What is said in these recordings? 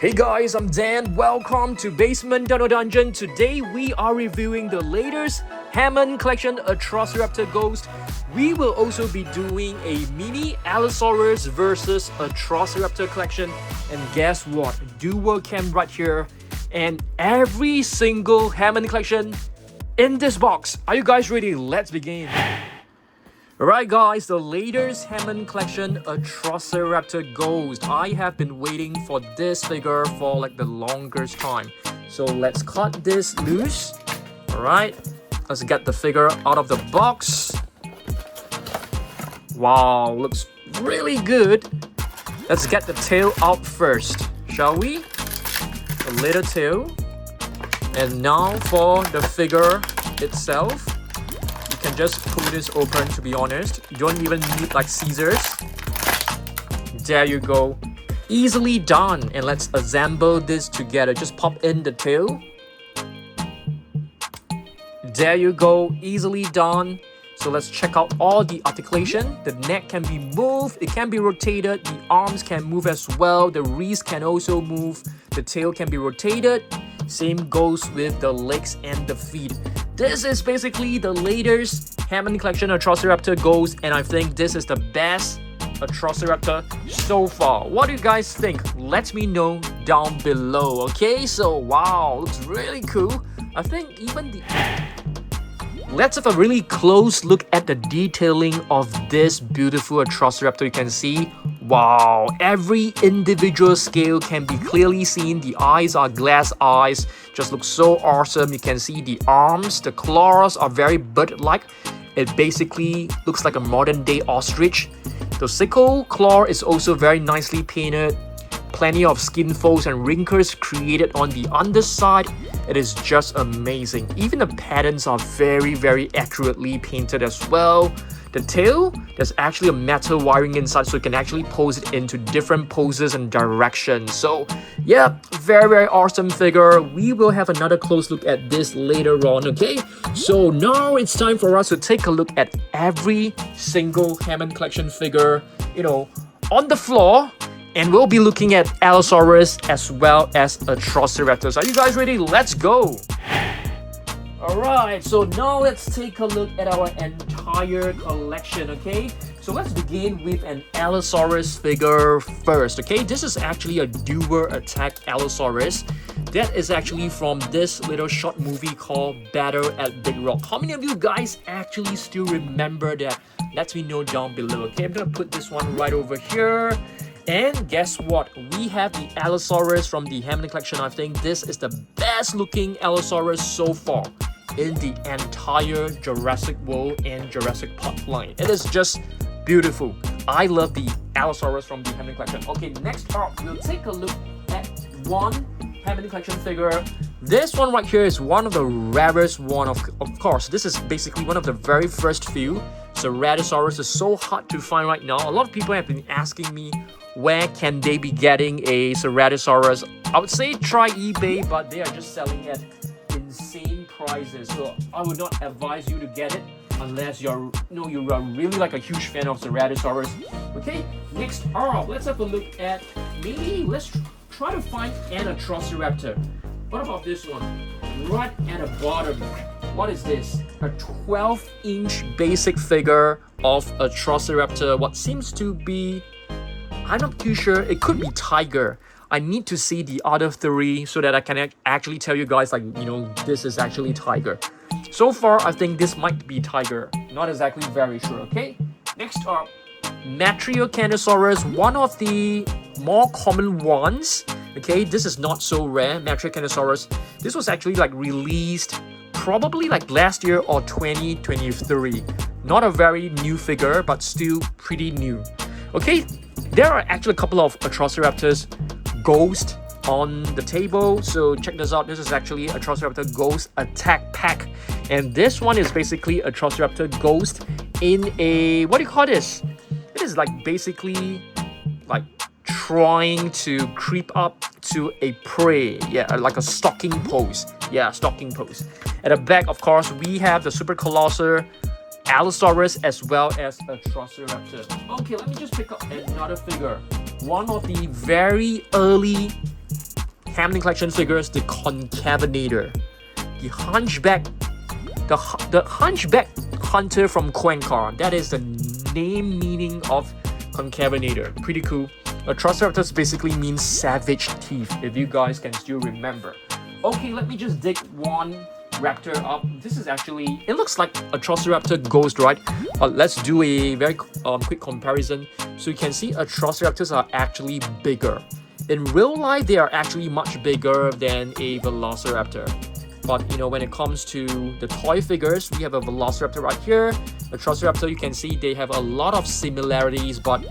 Hey guys, I'm Dan. Welcome to Basement Dino Dungeon. Today we are reviewing the latest Hammond collection Atrociraptor Ghost. We will also be doing a mini Allosaurus versus Atrociraptor collection. And guess what? Dual cam right here. And every single Hammond collection in this box. Are you guys ready? Let's begin. Alright guys, the latest Hammond collection Atrociraptor Ghost. I have been waiting for this figure for like the longest time. So let's cut this loose. Alright, let's get the figure out of the box. Wow, looks really good. Let's get the tail out first, shall we? A little tail. And now for the figure itself. Can just pull this open, to be honest. You don't even need like scissors. There you go. Easily done. And let's assemble this together. Just pop in the tail. There you go. Easily done. So let's check out all the articulation. The neck can be moved. It can be rotated. The arms can move as well. The wrist can also move. The tail can be rotated. Same goes with the legs and the feet. This is basically the latest Hammond collection Atrociraptor Ghost, and I think this is the best Atrociraptor so far. What do you guys think? Let me know down below, okay? So, wow, looks really cool. I think even the... Let's have a really close look at the detailing of this beautiful Atrociraptor. You can see, wow, every individual scale can be clearly seen. The eyes are glass eyes, just look so awesome. You can see the arms, the claws are very bird-like. It basically looks like a modern day ostrich. The sickle claw is also very nicely painted. Plenty of skin folds and wrinkles created on the underside. It is just amazing. Even the patterns are very accurately painted as well. The tail, there's actually a metal wiring inside, so you can actually pose it into different poses and directions. So yeah, very awesome figure. We will have another close look at this later on, okay? So now it's time for us to take a look at every single Hammond collection figure, on the floor. And we'll be looking at Allosaurus as well as Atrociraptors. Are you guys ready? Let's go! Alright, so now let's take a look at our entire collection, okay? So let's begin with an Allosaurus figure first, okay? This is actually a dual attack Allosaurus. That is actually from this little short movie called Battle at Big Rock. How many of you guys actually still remember that? Let me know down below, okay? I'm gonna put this one right over here. And guess what? We have the Allosaurus from the Hammond collection. I think this is the best looking Allosaurus so far in the entire Jurassic World and Jurassic Park line. It is just beautiful. I love the Allosaurus from the Hammond collection. Okay, next up, we'll take a look at one Hammond collection figure. This one right here is one of the rarest one, of course. This is basically one of the very first few. Ceratosaurus is so hard to find right now. A lot of people have been asking me, where can they be getting a Ceratosaurus? I would say try eBay, but they are just selling at insane prices. So I would not advise you to get it unless you're really like a huge fan of Ceratosaurus. Okay, next up, let's have a look at let's try to find an Atrociraptor. What about this one? Right at the bottom. What is this? A 12-inch basic figure of Atrociraptor. What seems to be, I'm not too sure. It could be tiger. I need to see the other three so that I can actually tell you guys, this is actually tiger. So far, I think this might be tiger. Not exactly very sure, okay? Next up, Matriocanosaurus, one of the more common ones. Okay, this is not so rare, Matriocanosaurus. This was actually released probably last year or 2023. Not a very new figure, but still pretty new. Okay, there are actually a couple of Atrociraptors Ghost on the table. So check this out. This is actually Atrociraptor Ghost Attack Pack. And this one is basically Atrociraptor Ghost in a, what do you call this? It is basically trying to creep up to a prey. Yeah, like a stalking pose. Yeah, stalking pose. At the back, of course, we have the super colossal Allosaurus as well as Atrociraptor. Okay, let me just pick up another figure. One of the very early Hammond collection figures, the Concavinator, the Hunchback Hunter from Quencar. That is the name meaning of Concavinator. Pretty cool. Atrociraptor basically means savage teeth, if you guys can still remember. Okay, let me just dig one raptor up. This is actually, it looks like Atrociraptor Ghost, right? Let's do a very quick comparison. So you can see Atrociraptors are actually bigger. In real life, they are actually much bigger than a Velociraptor. But you know, when it comes to the toy figures, we have a Velociraptor right here. Atrociraptor, you can see they have a lot of similarities, but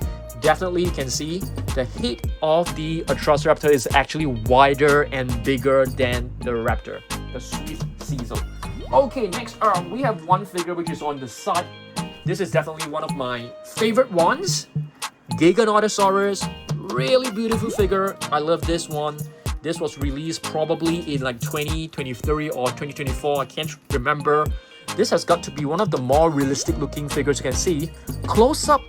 definitely you can see the head of the Atrociraptor is actually wider and bigger than the raptor, the Swift Cecil. Okay, next up, we have one figure which is on the side. This is definitely one of my favorite ones. Giganotosaurus, really beautiful figure. I love this one. This was released probably in like 2023 or 2024. I can't remember. This has got to be one of the more realistic looking figures you can see. Close up,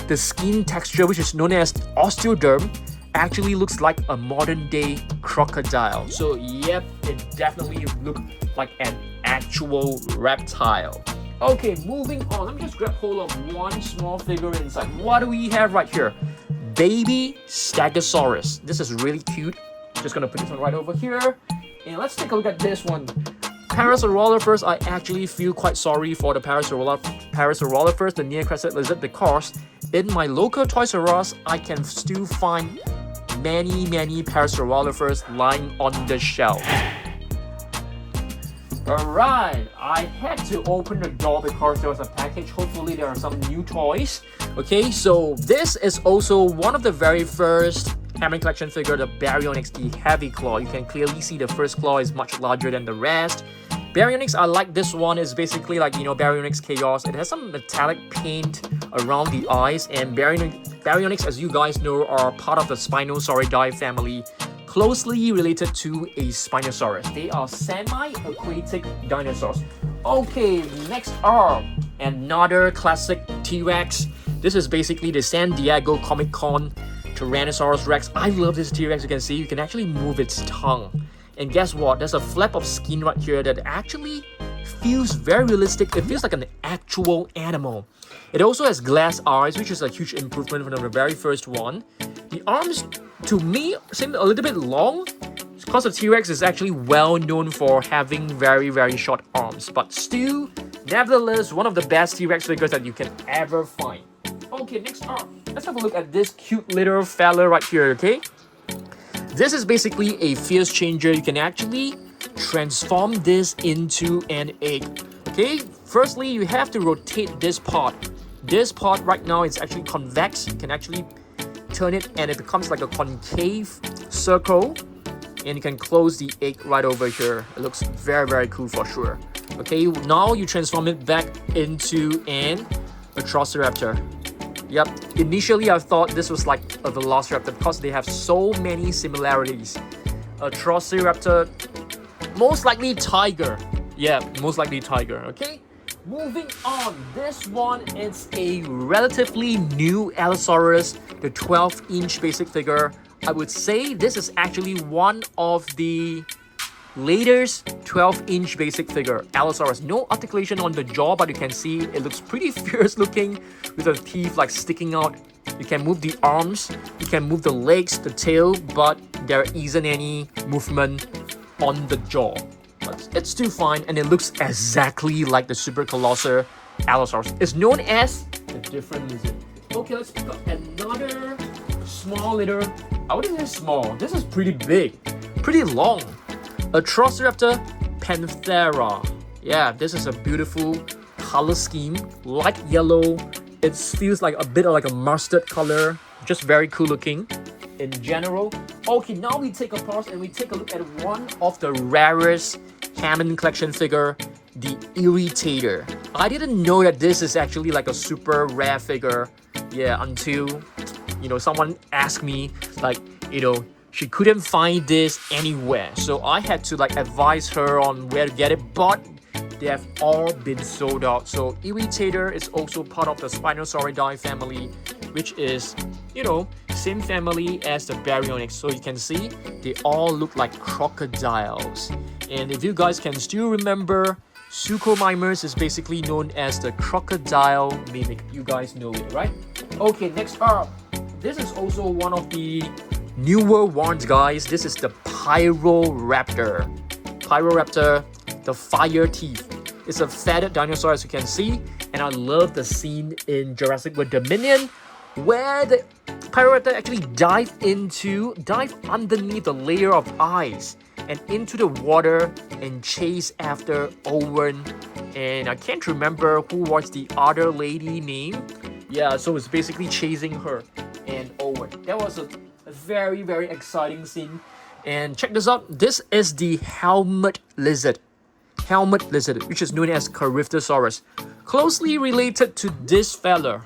the skin texture, which is known as osteoderm, actually looks like a modern day crocodile. So yep, it definitely looks like an actual reptile. Okay, moving on. Let me just grab hold of one small figure inside. What do we have right here? Baby Stegosaurus. This is really cute. Just gonna put this one right over here. And let's take a look at this one. Parasaurolophus, I actually feel quite sorry for the Parasaurolophus, the near-crested lizard, because in my local Toys R Us, I can still find many Parasaurolophus lying on the shelf. Alright, I had to open the door because there was a package. Hopefully there are some new toys. Okay, so this is also one of the very first Hammond collection figure, the Baryonyx, the Heavy Claw. You can clearly see the first claw is much larger than the rest. Baryonyx, I like this one. Is basically like, you know, Baryonyx Chaos. It has some metallic paint around the eyes, and Baryonyx, as you guys know, are part of the Spinosauridae family, closely related to a Spinosaurus. They are semi-aquatic dinosaurs. Okay, next up, another classic T-Rex. This is basically the San Diego Comic-Con Tyrannosaurus Rex. I love this T-Rex. You can see you can actually move its tongue. And guess what? There's a flap of skin right here that actually feels very realistic. It feels like an actual animal. It also has glass eyes, which is a huge improvement from the very first one. The arms, to me, seem a little bit long because the T-Rex is actually well known for having very short arms. But still, nevertheless, one of the best T-Rex figures that you can ever find. Okay, next up, let's have a look at this cute little fella right here, okay? This is basically a fierce changer. You can actually transform this into an egg, okay? Firstly, you have to rotate this part. This part right now is actually convex. You can actually turn it and it becomes like a concave circle. And you can close the egg right over here. It looks very cool for sure. Okay, now you transform it back into an Atrociraptor. Yep, initially I thought this was like a Velociraptor because they have so many similarities. Atrociraptor, most likely tiger. Yeah, most likely tiger, okay? Moving on, this one is a relatively new Allosaurus, the 12-inch basic figure. I would say this is actually one of the latest 12-inch basic figure, Allosaurus. No articulation on the jaw, but you can see it looks pretty fierce looking with the teeth like sticking out. You can move the arms, you can move the legs, the tail, but there isn't any movement on the jaw. But it's still fine, and it looks exactly like the super colossal Allosaurus. It's known as a different lizard. Okay, let's pick up another small little, I wouldn't say small, this is pretty big, pretty long. Atrociraptor Panthera. Yeah, this is a beautiful color scheme, light yellow. It feels like a bit of like a mustard color, just very cool looking in general. Okay, now we take a pause and we take a look at one of the rarest Hammond collection figure, the Irritator. I didn't know that this is actually like a super rare figure, yeah, until, you know, someone asked me, like, you know, she couldn't find this anywhere. So I had to like advise her on where to get it, but they have all been sold out. So Irritator is also part of the Spinosauridae family, which is, you know, same family as the Baryonyx. So you can see they all look like crocodiles. And if you guys can still remember, Suchomimus is basically known as the crocodile mimic. You guys know it, right? Okay, next up, this is also one of the newer ones, guys. This is the Pyroraptor. Pyroraptor, the fire teeth. It's a feathered dinosaur, as you can see, and I love the scene in Jurassic with Dominion where the Pyroraptor actually dive underneath the layer of ice and into the water and chase after Owen. And I can't remember who was the other lady name. Yeah, so it's basically chasing her and Owen. That was a very, very exciting scene. And check this out. This is the helmet lizard. Helmet lizard, which is known as Caryptosaurus. Closely related to this fella,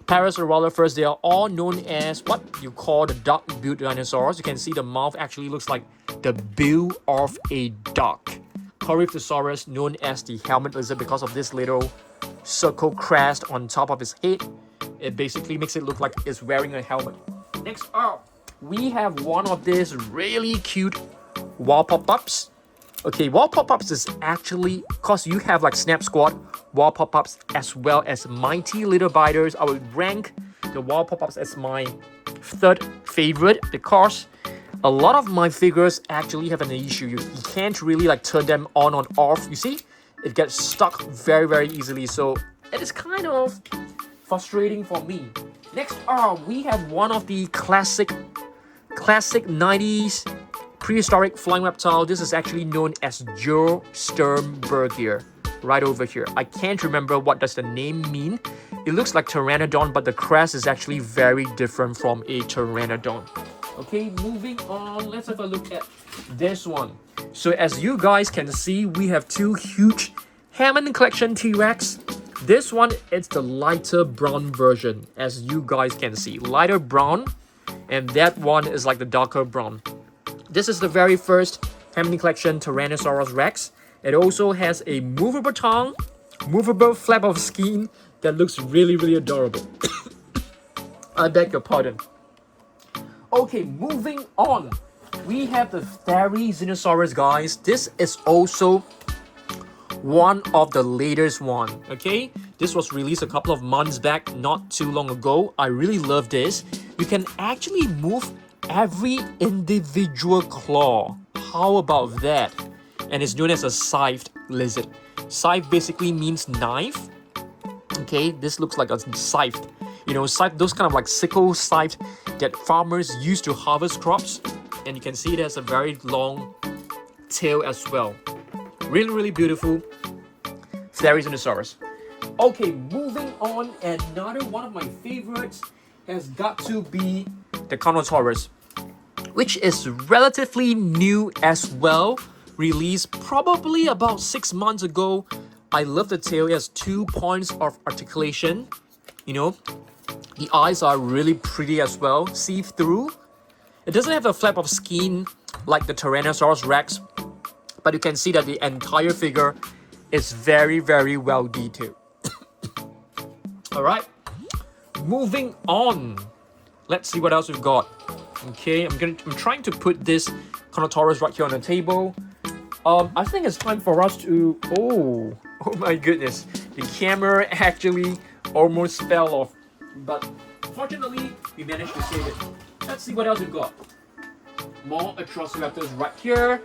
Parasaurolophus. They are all known as what you call the duck-billed dinosaurs. You can see the mouth actually looks like the bill of a duck. Caryptosaurus, known as the helmet lizard because of this little circle crest on top of his head. It basically makes it look like it's wearing a helmet. Next up, we have one of these really cute wall pop-ups. Okay, wall pop-ups is actually, because you have like Snap Squad wall pop-ups as well as Mighty Little Biters. I would rank the wall pop-ups as my third favorite because a lot of my figures actually have an issue. You can't really like turn them on or off. You see, it gets stuck very, very easily. So it is kind of frustrating for me. Next up, we have one of the classic 90s prehistoric flying reptile. This is actually known as Sternbergia, right over here. I can't remember what does the name mean. It looks like Pteranodon, but the crest is actually very different from a Pteranodon. Okay, moving on, let's have a look at this one. So as you guys can see, we have two huge Hammond collection T-Rex. This one is the lighter brown version, as you guys can see. Lighter brown, and that one is like the darker brown. This is the very first Hammond collection Tyrannosaurus Rex. It also has a movable tongue, movable flap of skin that looks really, really adorable. I beg your pardon. Okay, moving on. We have the Therizinosaurus, guys. This is also one of the latest one, okay? This was released a couple of months back, not too long ago. I really love this. You can actually move every individual claw. How about that? And it's known as a scythed lizard. Scythe basically means knife. Okay, this looks like a scythe. You know, scythe, those kind of like sickle scythe that farmers use to harvest crops. And you can see it has a very long tail as well. Really, really beautiful Therizinosaurus. Okay, moving on. Another one of my favorites has got to be the Carnotaurus, which is relatively new as well. Released probably about 6 months ago. I love the tail. It has 2 points of articulation. You know, the eyes are really pretty as well, see-through. It doesn't have a flap of skin like the Tyrannosaurus Rex, but you can see that the entire figure is very, very well detailed. Alright, moving on. Let's see what else we've got. Okay, I'm trying to put this Carnotaurus right here on the table. I think it's time for us to... Oh my goodness. The camera actually almost fell off. But fortunately, we managed to save it. Let's see what else we've got. More Atrociraptors right here.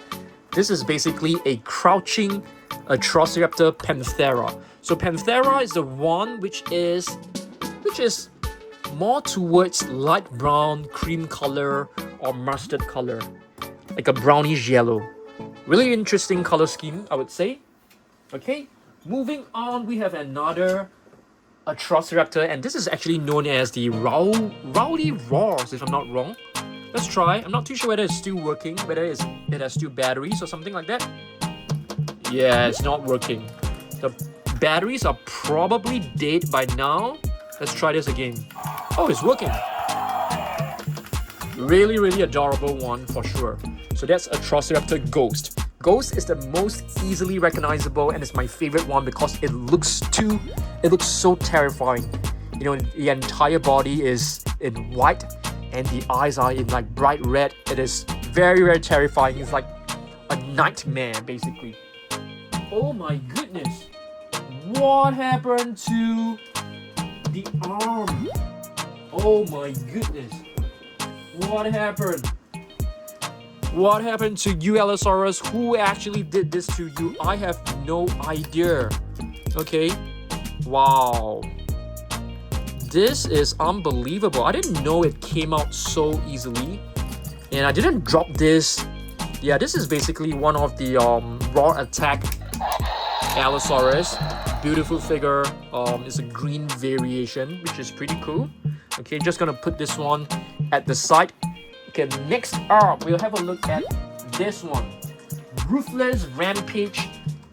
This is basically a crouching Atrociraptor Panthera. So Panthera is the one which is more towards light brown, cream color, or mustard color. Like a brownish yellow. Really interesting color scheme, I would say. Okay, moving on, we have another Atrociraptor, and this is actually known as the Rowdy Roars, if I'm not wrong. Let's try. I'm not too sure whether it's still working, whether it has still batteries or something like that. Yeah, it's not working. The batteries are probably dead by now. Let's try this again. Oh, it's working. Really, really adorable one for sure. So that's Atrociraptor Ghost. Ghost is the most easily recognizable and it's my favorite one because it looks so terrifying. You know, the entire body is in white and the eyes are in like bright red. It is very, very terrifying. It's like a nightmare basically. Oh my goodness. What happened to the arm? Oh my goodness. What happened? What happened to you, Allosaurus? Who actually did this to you? I have no idea. Okay. Wow. This is unbelievable. I didn't know it came out so easily. And I didn't drop this. Yeah, this is basically one of the raw attack Allosaurus. Beautiful figure. It's a green variation, which is pretty cool. Okay, just gonna put this one at the side. Okay, next up, we'll have a look at this one. Ruthless Rampage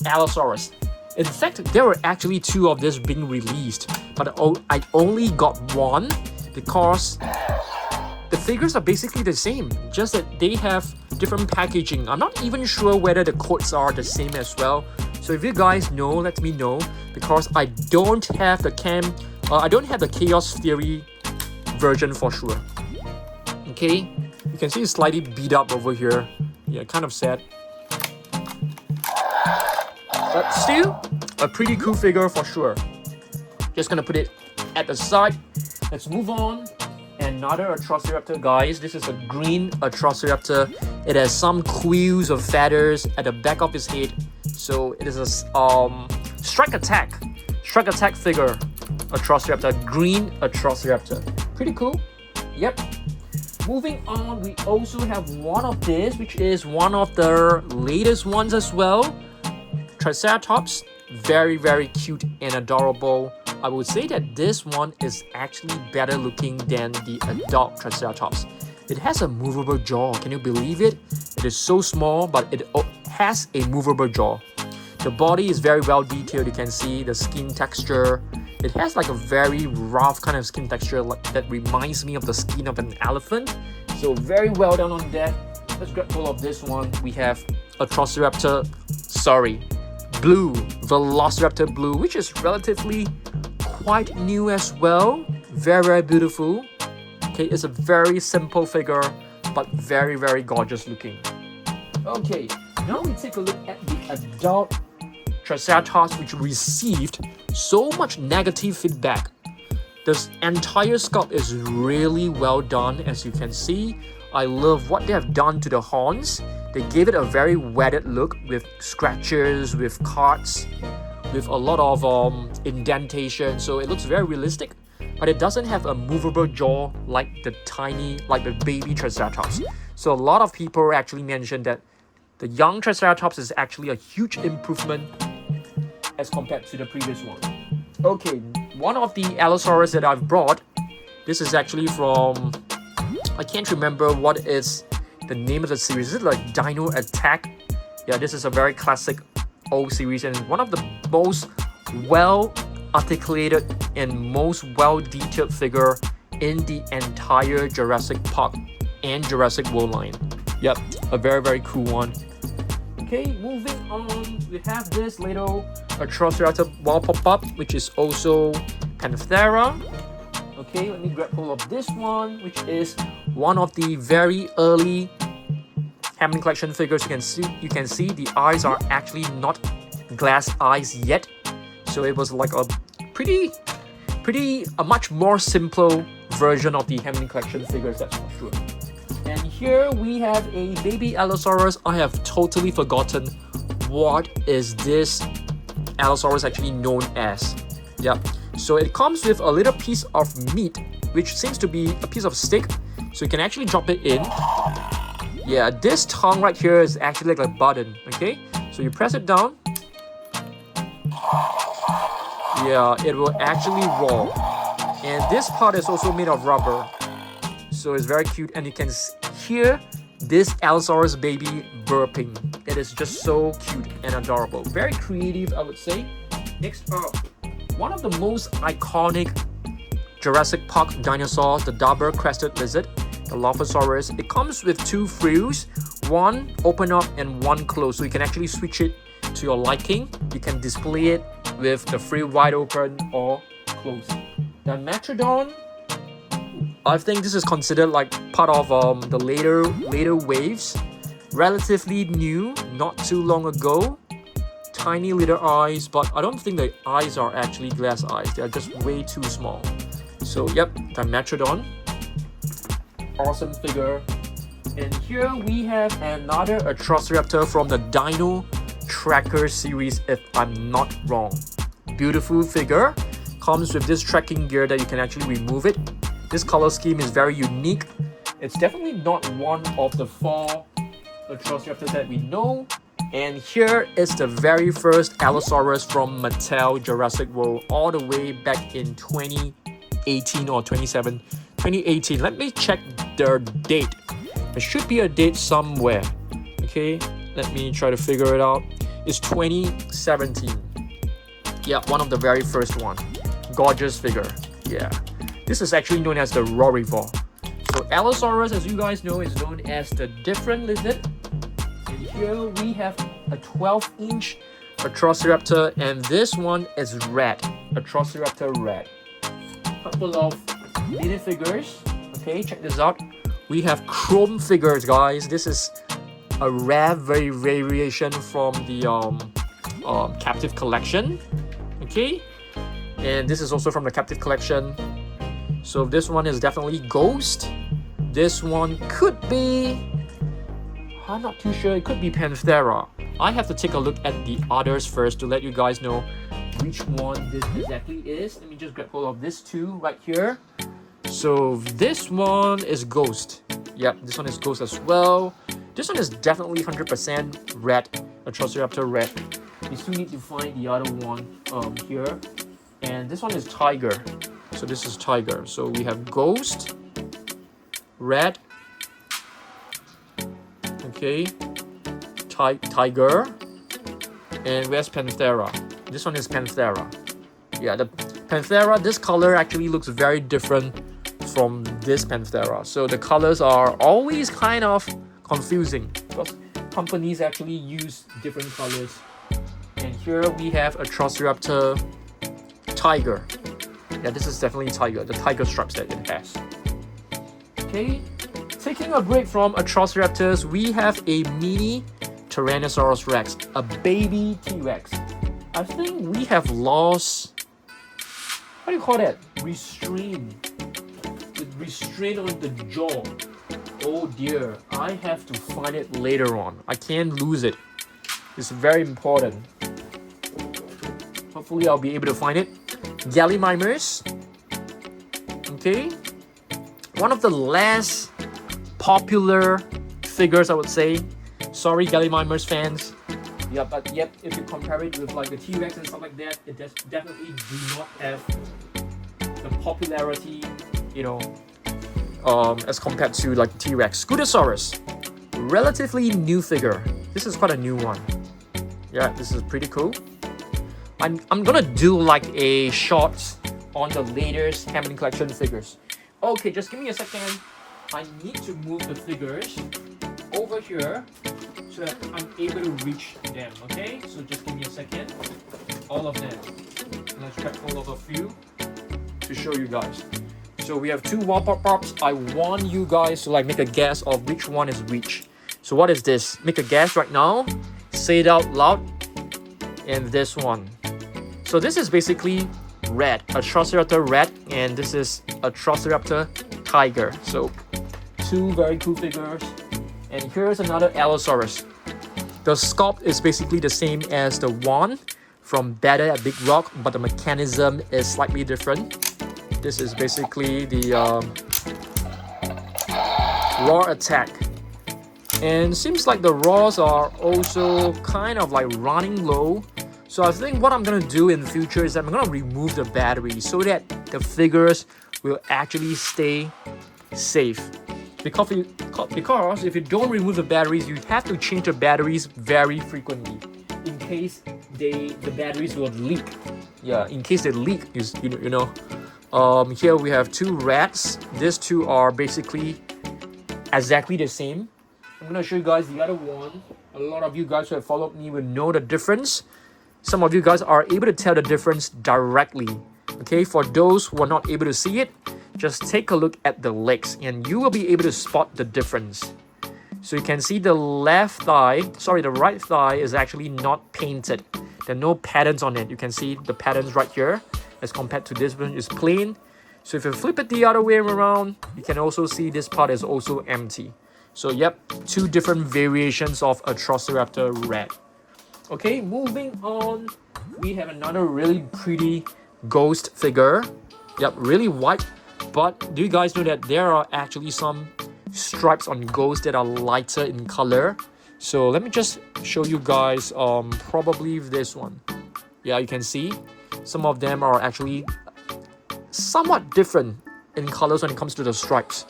Allosaurus. In fact, there were actually 2 of this being released, but I only got one because the figures are basically the same, just that they have different packaging. I'm not even sure whether the codes are the same as well. So if you guys know, let me know, because I don't have the Chaos Theory version for sure. Okay, you can see it's slightly beat up over here. Yeah, kind of sad. But still, a pretty cool figure for sure. Just gonna put it at the side. Let's move on. Another Atrociraptor, guys. This is a green Atrociraptor. It has some quills of feathers at the back of his head. So it is a strike attack figure. Atrociraptor, green Atrociraptor. Pretty cool. Yep. Moving on, we also have one of this, which is one of the latest ones as well. Triceratops, very, very cute and adorable. I would say that this one is actually better looking than the adult Triceratops. It has a movable jaw. Can you believe it? It is so small, but it has a movable jaw. The body is very well detailed. You can see the skin texture. It has like a very rough kind of skin texture that reminds me of the skin of an elephant. So very well done on that. Let's grab hold of this one. We have Blue, Velociraptor Blue, which is relatively quite new as well. Very, very beautiful. Okay, it's a very simple figure, but very, very gorgeous looking. Okay, now we take a look at the adult Triceratops, which received so much negative feedback. This entire sculpt is really well done, as you can see. I love what they have done to the horns. They gave it a very weathered look with scratches, with cuts, with a lot of indentation. So it looks very realistic, but it doesn't have a movable jaw like the baby Triceratops. So a lot of people actually mentioned that the young Triceratops is actually a huge improvement as compared to the previous one. Okay, one of the Allosaurus that I've brought, this is actually from, I can't remember what is the name of the series. Is it like Dino Attack? Yeah, this is a very classic old series and one of the most well articulated and most well detailed figure in the entire Jurassic Park and Jurassic World line. Yep, a very, very cool one. Okay, moving on, we have this little Atrociraptor wall pop-up, which is also Panthera. Okay, let me grab hold of this one, which is one of the very early Hammond collection figures. You can see the eyes are actually not glass eyes yet. So it was like a a much more simple version of the Hammond collection figures, that's for sure. And here we have a baby Allosaurus. I have totally forgotten what is this Allosaurus actually known as. Yep. So it comes with a little piece of meat, which seems to be a piece of steak. So you can actually drop it in. Yeah, this tongue right here is actually like a button. Okay, so you press it down. Yeah, it will actually roll. And this part is also made of rubber. So it's very cute, and you can hear this Allosaurus baby burping. It is just so cute and adorable. Very creative, I would say. Next up, one of the most iconic Jurassic Park dinosaurs, the double-crested lizard, the Allosaurus. It comes with two frills. one open up and one close, so you can actually switch it to your liking. You can display it with the free wide open or closed. The Metrodon, I think this is considered like part of the later waves. Relatively new, not too long ago. Tiny little eyes, but I don't think the eyes are actually glass eyes. They are just way too small. So yep, Dimetrodon. Awesome figure. And here we have another Atrociraptor from the Dino Tracker series, if I'm not wrong. Beautiful figure. Comes with this tracking gear that you can actually remove it. This color scheme is very unique. It's definitely not one of the 4 Atrociraptors that we know. And here is the very first Allosaurus from Mattel Jurassic World, all the way back in 2018 or 2018. Let me check their date. There should be a date somewhere. Okay, let me try to figure it out. It's 2017. Yeah, one of the very first one. Gorgeous figure. Yeah. This is actually known as the Rorivore. So Allosaurus, as you guys know, is known as the different lizard. And here we have a 12-inch Atrociraptor, and this one is red. Atrociraptor red. Couple of minifigures. Okay, check this out. We have chrome figures, guys. This is a rare variation from the captive collection. Okay, and this is also from the captive collection. So this one is definitely Ghost. This one could be, I'm not too sure, it could be Panthera. I have to take a look at the others first to let you guys know which one this exactly is. Let me just grab hold of this two right here. So this one is Ghost. Yep, this one is Ghost as well. This one is definitely 100% red, Atrociraptor red. You still need to find the other one here. And this one is Tiger. So this is Tiger. So we have Ghost, red, okay, Tiger, and where's Panthera? This one is Panthera. Yeah, the Panthera, this color actually looks very different from this Panthera. So the colors are always kind of confusing because companies actually use different colors. And here we have Atrociraptor Tiger. Yeah, this is definitely Tiger, the tiger stripes that it has. Okay, taking a break from Atrociraptors, we have a mini Tyrannosaurus Rex, a baby T-Rex. I think we have lost, what do you call that? Restraint. The restraint on the jaw. Oh dear, I have to find it later on. I can't lose it. It's very important. Hopefully I'll be able to find it. Gallimimus. Okay. One of the less popular figures, I would say. Sorry, Gallimimus fans. Yeah, but yep, if you compare it with like the T-Rex and stuff like that, it definitely do not have the popularity, you know, as compared to like T-Rex. Scutosaurus, relatively new figure. This is quite a new one. Yeah, this is pretty cool. I'm gonna do like a short on the latest Hammond collection figures. Okay, just give me a second. I need to move the figures over here so that I'm able to reach them. Okay, so just give me a second. All of them. Let's grab hold of a few to show you guys. So we have two wall pop-ups. I want you guys to like make a guess of which one is which. So what is this? Make a guess right now. Say it out loud. And this one. So this is basically red, Atrociraptor red, and this is Atrociraptor Tiger. So two very cool figures. And here's another Allosaurus. The sculpt is basically the same as the one from Better at Big Rock, but the mechanism is slightly different. This is basically the raw attack. And seems like the raws are also kind of like running low. So I think what I'm going to do in the future is that I'm going to remove the battery so that the figures will actually stay safe. Because if you don't remove the batteries, you have to change the batteries very frequently in case the batteries will leak. Yeah, in case they leak, you know. Here we have two rats. These two are basically exactly the same. I'm gonna show you guys the other one. A lot of you guys who have followed me will know the difference. Some of you guys are able to tell the difference directly. Okay, for those who are not able to see it, just take a look at the legs and you will be able to spot the difference. So you can see the right thigh is actually not painted. There are no patterns on it. You can see the patterns right here as compared to this one is plain. So if you flip it the other way around, you can also see this part is also empty. So yep, two different variations of Atrociraptor red. Okay, moving on, we have another really pretty ghost figure. Yep, really white. But do you guys know that there are actually some stripes on ghosts that are lighter in color? So let me just show you guys probably this one. Yeah, you can see some of them are actually somewhat different in colors when it comes to the stripes.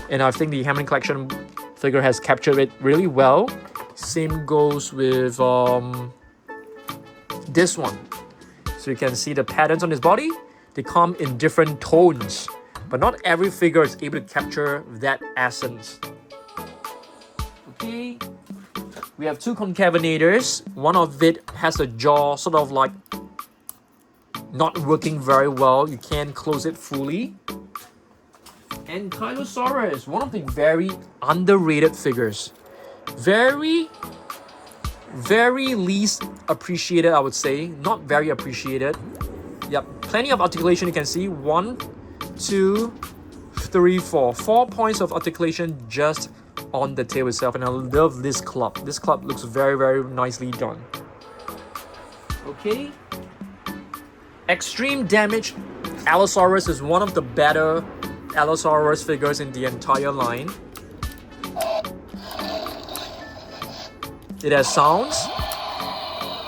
And I think the Hammond collection figure has captured it really well. Same goes with this one. So you can see the patterns on his body. They come in different tones. But not every figure is able to capture that essence. Okay. We have two concavenators. One of it has a jaw sort of like not working very well. You can't close it fully. And Allosaurus, one of the very underrated figures. Very least appreciated, I would say. Not very appreciated. Yep, plenty of articulation. You can see 1, 2, 3, 4. 4 points of articulation just on the tail itself. And I love this club. This club looks very nicely done. Okay. Extreme damage. Allosaurus is one of the better Allosaurus figures in the entire line. It has sounds,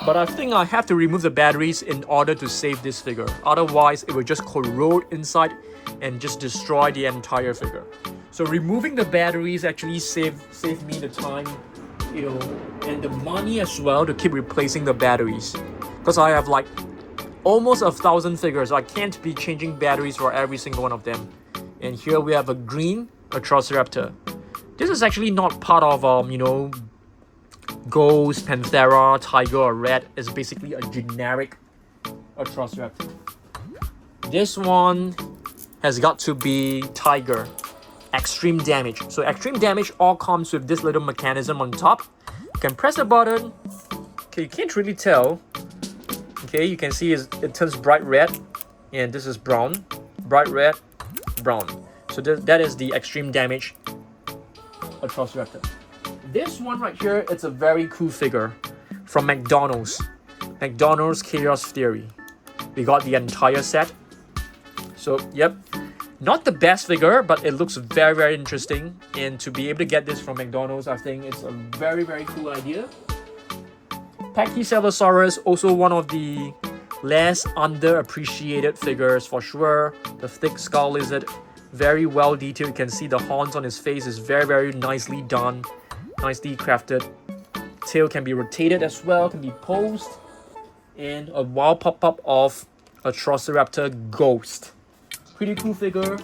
but I think I have to remove the batteries in order to save this figure. Otherwise, it will just corrode inside and just destroy the entire figure. So removing the batteries actually save me the time, and the money as well to keep replacing the batteries. Because I have like almost 1,000 figures. So I can't be changing batteries for every single one of them. And here we have a green Atrociraptor. This is actually not part of Ghost, Panthera, Tiger, or Red. Is basically a generic Atrociraptor. This one has got to be Tiger. Extreme damage. So extreme damage all comes with this little mechanism on top. You can press the button. Okay, you can't really tell. Okay, you can see it turns bright red, and this is brown. Bright red, brown. So that is the extreme damage Atrociraptor. This one right here, it's a very cool figure from McDonald's. McDonald's Chaos Theory. We got the entire set. So, yep. Not the best figure, but it looks very interesting. And to be able to get this from McDonald's, I think it's a very cool idea. Pachycephalosaurus, also one of the less underappreciated figures for sure. The thick skull lizard, very well detailed. You can see the horns on his face is very nicely done. Nicely crafted. Tail can be rotated as well, can be posed. And a wild pop-up of Atrociraptor Ghost. Pretty cool figure.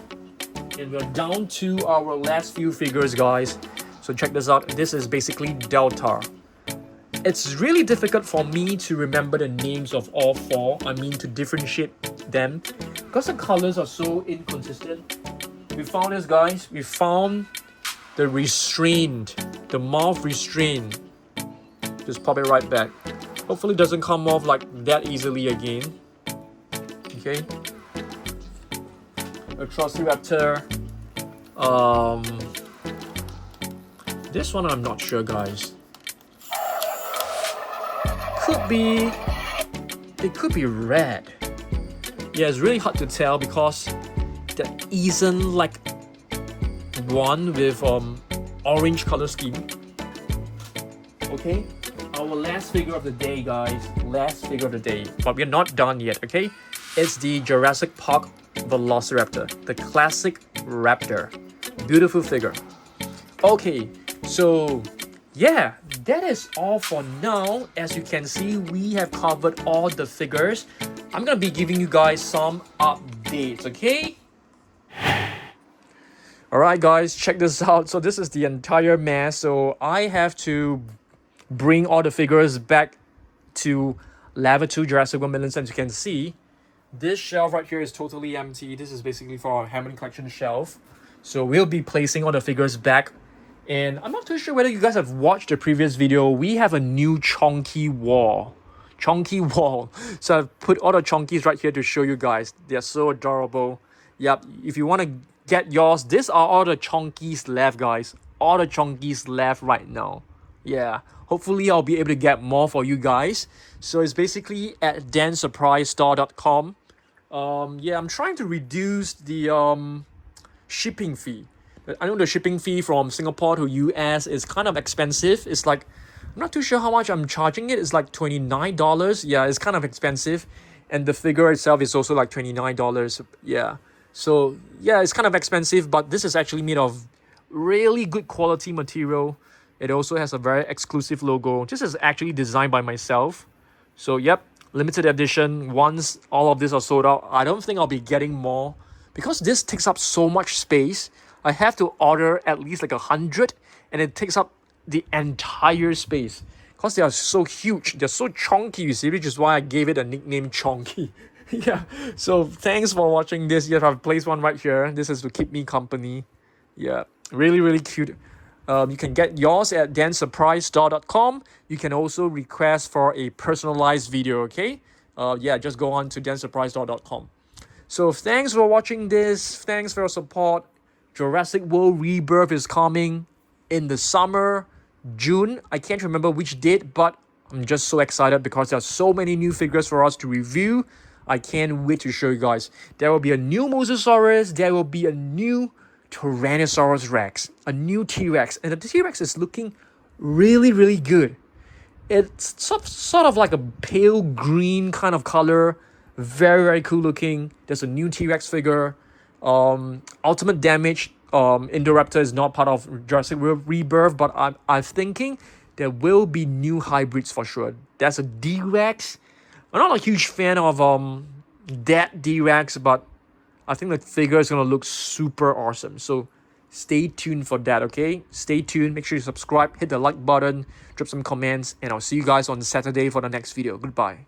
And we're down to our last few figures, guys. So check this out. This is basically Delta. It's really difficult for me to remember the names of all four. I mean, to differentiate them. Because the colors are so inconsistent. We found this, guys. We found the restrained. The mouth restrained. Just pop it right back. Hopefully it doesn't come off like that easily again. Okay. Atrociraptor. This one I'm not sure, guys. It could be red. Yeah, it's really hard to tell because there isn't like one with orange color scheme. Okay, our last figure of the day, guys. Last figure of the day, but we're not done yet. Okay, it's the Jurassic Park Velociraptor, the classic raptor. Beautiful figure. Okay, so yeah, that is all for now. As you can see, we have covered all the figures. I'm gonna be giving you guys some updates, okay? Alright guys, check this out. So this is the entire mess. So I have to bring all the figures back to Level 2 Jurassic World Millions. As you can see, this shelf right here is totally empty. This is basically for our Hammond collection shelf. So we'll be placing all the figures back. And I'm not too sure whether you guys have watched the previous video. We have a new chonky wall. Chonky wall. So I've put all the chonkies right here to show you guys. They're so adorable. Yep, if you want to get yours, these are all the chonkies left, guys. All the chonkies left right now. Yeah, hopefully I'll be able to get more for you guys. So it's basically at dansurprisestore.com. Yeah, I'm trying to reduce the shipping fee. I know the shipping fee from Singapore to US is kind of expensive. It's like, I'm not too sure how much I'm charging it. It's like $29. Yeah, it's kind of expensive. And the figure itself is also like $29. Yeah. So yeah, it's kind of expensive, but this is actually made of really good quality material. It also has a very exclusive logo. This is actually designed by myself. So yep, limited edition. Once all of these are sold out, I don't think I'll be getting more because this takes up so much space. I have to order at least like 100, and it takes up the entire space because they are so huge. They're so chunky, you see, which is why I gave it a nickname Chonky. Yeah, so thanks for watching this. Yes, I've placed one right here. This is to keep me company. Yeah, really cute. You can get yours at dansurprisestore.com. You can also request for a personalized video, okay? Yeah, just go on to dansurprisestore.com. So thanks for watching this. Thanks for your support. Jurassic World Rebirth is coming in the summer, June. I can't remember which date, but I'm just so excited because there are so many new figures for us to review. I can't wait to show you guys. There will be a new Mosasaurus. There will be a new Tyrannosaurus Rex. A new T-Rex. And the T-Rex is looking really good. It's sort of like a pale green kind of color. Very cool looking. There's a new T-Rex figure. Ultimate Damage. Indoraptor is not part of Jurassic World Rebirth, but I'm thinking there will be new hybrids for sure. There's a D-Rex. I'm not a huge fan of that D-Rex, but I think the figure is going to look super awesome. So stay tuned for that, okay? Stay tuned. Make sure you subscribe, hit the like button, drop some comments, and I'll see you guys on Saturday for the next video. Goodbye.